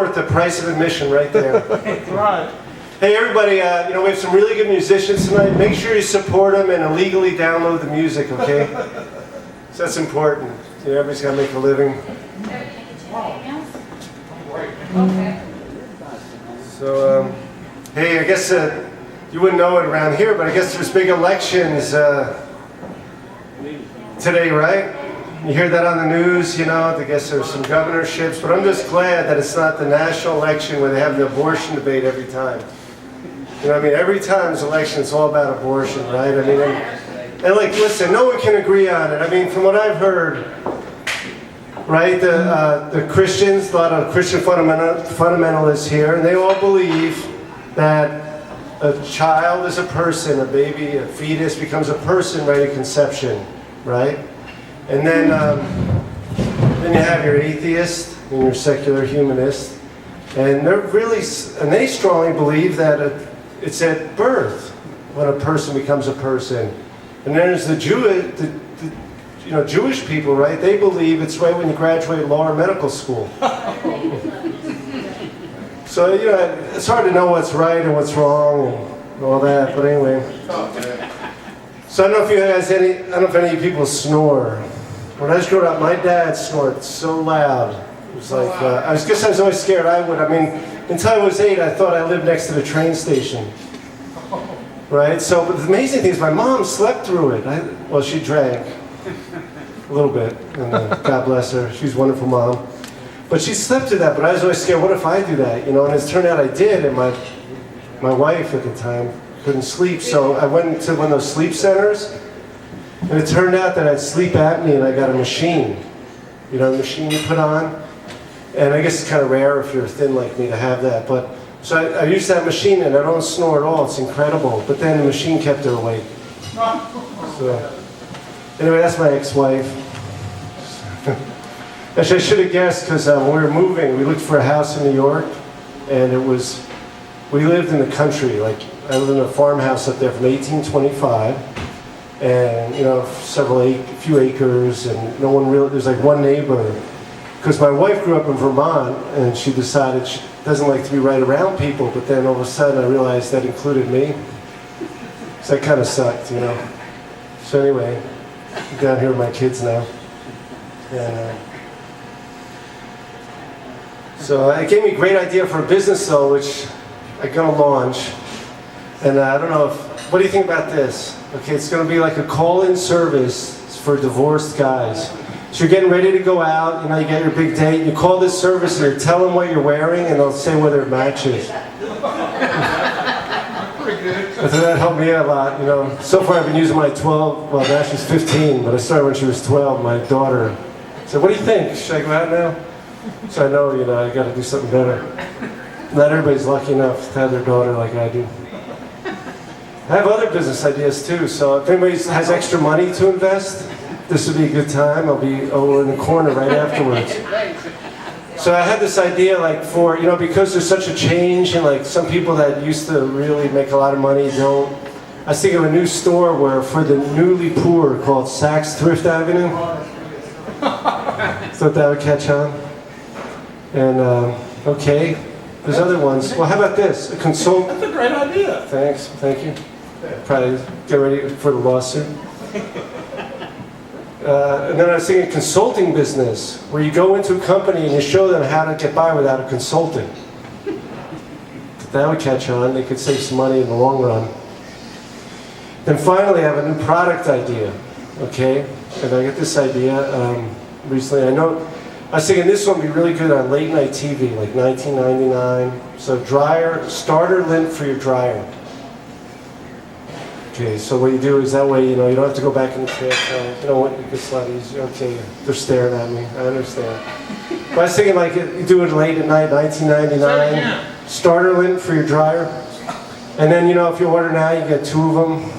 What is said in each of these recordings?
worth the price of admission right there. Right. Hey everybody, we have some really good musicians tonight. Make sure you support them and illegally download the music, okay? So that's important. Everybody's got to make a living. Okay. So, hey, I guess you wouldn't know it around here, but I guess there's big elections today, right? You hear that on the news, I guess there's some governorships, but I'm just glad that it's not the national election where they have the abortion debate every time. Every time there's election, it's all about abortion, right? And like, listen, no one can agree on it. From what I've heard, right, the Christians, a lot of Christian fundamentalists here, and they all believe that a child is a person, a baby, a fetus becomes a person right at conception, right? And then you have your atheist and your secular humanist, and they strongly believe that it's at birth when a person becomes a person. And then there's the Jewish people, right? They believe it's right when you graduate law or medical school. So it's hard to know what's right and what's wrong and all that. But anyway, so I don't know if any of you people snore. When I was growing up, my dad snored so loud. It was like I guess I was always scared I would. Until I was 8, I thought I lived next to the train station. Right? So, but the amazing thing is my mom slept through it. She drank a little bit, and God bless her. She's a wonderful mom. But she slept through that, but I was always scared, what if I do that? And it turned out I did, and my wife at the time couldn't sleep. So I went to one of those sleep centers, and it turned out that I had sleep apnea, and I got a machine. A machine you put on. And I guess it's kind of rare if you're thin like me to have that. But so I used that machine, and I don't snore at all. It's incredible. But then the machine kept her awake. So anyway, that's my ex-wife. Actually, I should have guessed because when we were moving, we looked for a house in New York, and we lived in the country. Like I lived in a farmhouse up there from 1825, and a few acres, and no one really. There's like one neighbor. Because my wife grew up in Vermont, and she decided she doesn't like to be right around people, but then all of a sudden I realized that included me. So that kind of sucked, So anyway, I'm down here with my kids now. And, so it gave me a great idea for a business, though, which I'm going to launch. And I don't know what do you think about this? Okay, it's going to be like a call-in service for divorced guys. So you're getting ready to go out, you get your big date, you call this service and you tell them what you're wearing and they'll say whether it matches. Pretty good. I thought that helped me out a lot, So far I've been using my 12, well now she's 15, but I started when she was 12, my daughter. So what do you think? Should I go out now? So I know, I got to do something better. Not everybody's lucky enough to have their daughter like I do. I have other business ideas too, so if anybody has extra money to invest, this would be a good time. I'll be over in the corner right afterwards. So I had this idea for, because there's such a change and some people that used to really make a lot of money don't. I was thinking of a new store for the newly poor called Saks Thrift Avenue. Thought that would catch on. And, okay, there's other ones. Well, how about this? That's a great idea. Thanks, thank you. Probably get ready for the lawsuit. And then I was thinking consulting business, where you go into a company and you show them how to get by without a consultant. That would catch on. They could save some money in the long run. Then finally, I have a new product idea. Okay, and I got this idea recently. I was thinking this one would be really good on late night TV, like 1999. So starter lint for your dryer. Okay, so what you do is that way, you don't have to go back in the chair. It gets a lot easier. Okay, they're staring at me. I understand. But I was thinking you do it late at night, 1999. Starter lint for your dryer. And then, if you order now, you get 2 of them.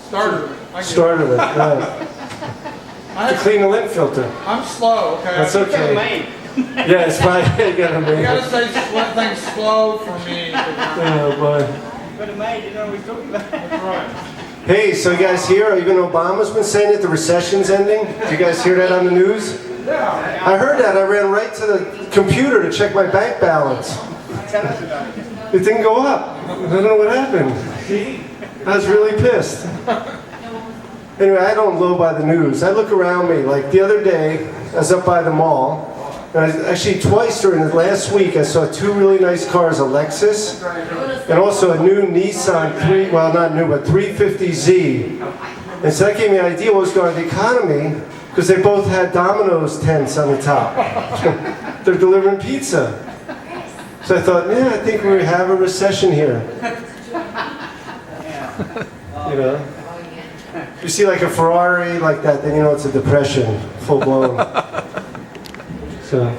Starter lint, right. To clean the lint filter. I'm slow, okay? That's okay. Yeah, it's fine. You gotta say things slow for me. Oh, boy. But mate, you know what we're talking about. That's right. Hey, so you guys hear? Even Obama's been saying that the recession's ending. Did you guys hear that on the news? Yeah. I heard that. I ran right to the computer to check my bank balance. Tell us about it. It didn't go up. I don't know what happened. I was really pissed. Anyway, I don't go by the news. I look around me. Like the other day, I was up by the mall. And actually, twice during the last week, I saw two really nice cars, a Lexus, and also a new Nissan, well, not new, but 350Z. And so that gave me an idea what was going on with the economy, because they both had Domino's tents on the top. They're delivering pizza. So I thought, yeah, I think we have a recession here. You know? If you see like a Ferrari like that, then you know it's a depression, full blown. So.